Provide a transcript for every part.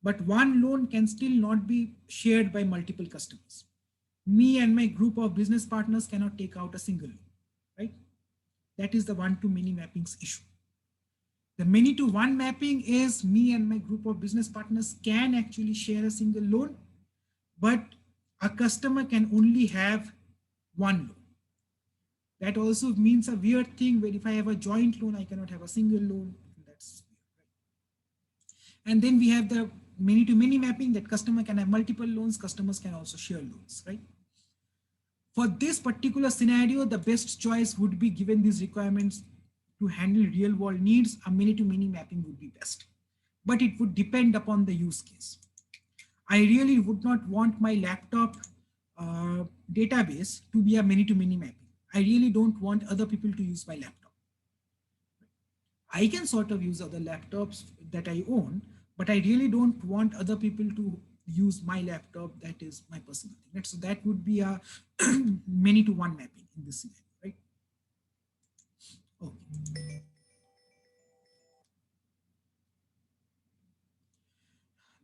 but one loan can still not be shared by multiple customers. Me and my group of business partners cannot take out a single loan, right? That is the one-to-many mappings issue. The many-to-one mapping is me and my group of business partners can actually share a single loan, but a customer can only have one loan. That also means a weird thing where if I have a joint loan, I cannot have a single loan. That's weird, right? And then we have the many-to-many mapping that customer can have multiple loans, customers can also share loans, right? For this particular scenario, the best choice would be, given these requirements to handle real world needs, a many-to-many mapping would be best. But it would depend upon the use case. I really would not want my laptop database to be a many-to-many mapping. I really don't want other people to use my laptop. I can sort of use other laptops that I own, but I really don't want other people to use my laptop that is my personal thing. Right? So that would be a many-to-one mapping in this scenario, right? Okay.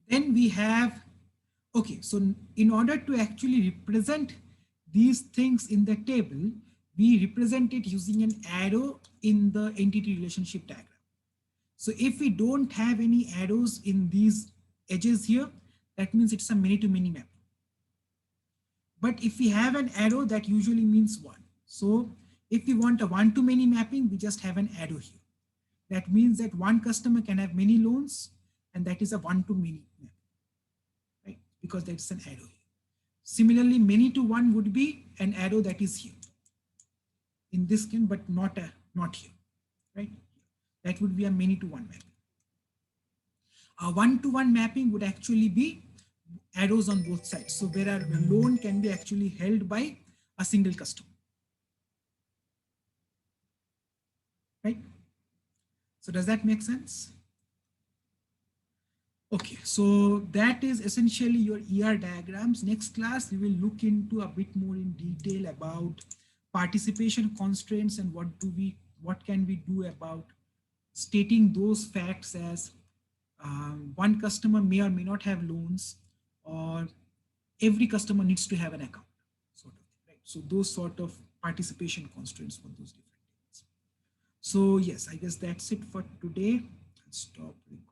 Then we have, okay, so in order to actually represent these things in the table, we represent it using an arrow in the entity relationship diagram. So if we don't have any arrows in these edges here, that means it's a many-to-many mapping. But if we have an arrow, that usually means one. So if we want a one-to-many mapping, we just have an arrow here. That means that one customer can have many loans, and that is a one-to-many mapping, right? Because that's an arrow here. Similarly, many-to-one would be an arrow that is here in this skin, but not here, right? That would be a many-to-one mapping. A one-to-one mapping would actually be arrows on both sides. So where a loan can be actually held by a single customer, right? So does that make sense? Okay, so that is essentially your ER diagrams. Next class, we will look into a bit more in detail about participation constraints and what can we do about stating those facts as one customer may or may not have loans, or every customer needs to have an account, sort of thing, right? So those sort of participation constraints for those different things. So yes, I guess that's it for today. I'll stop recording.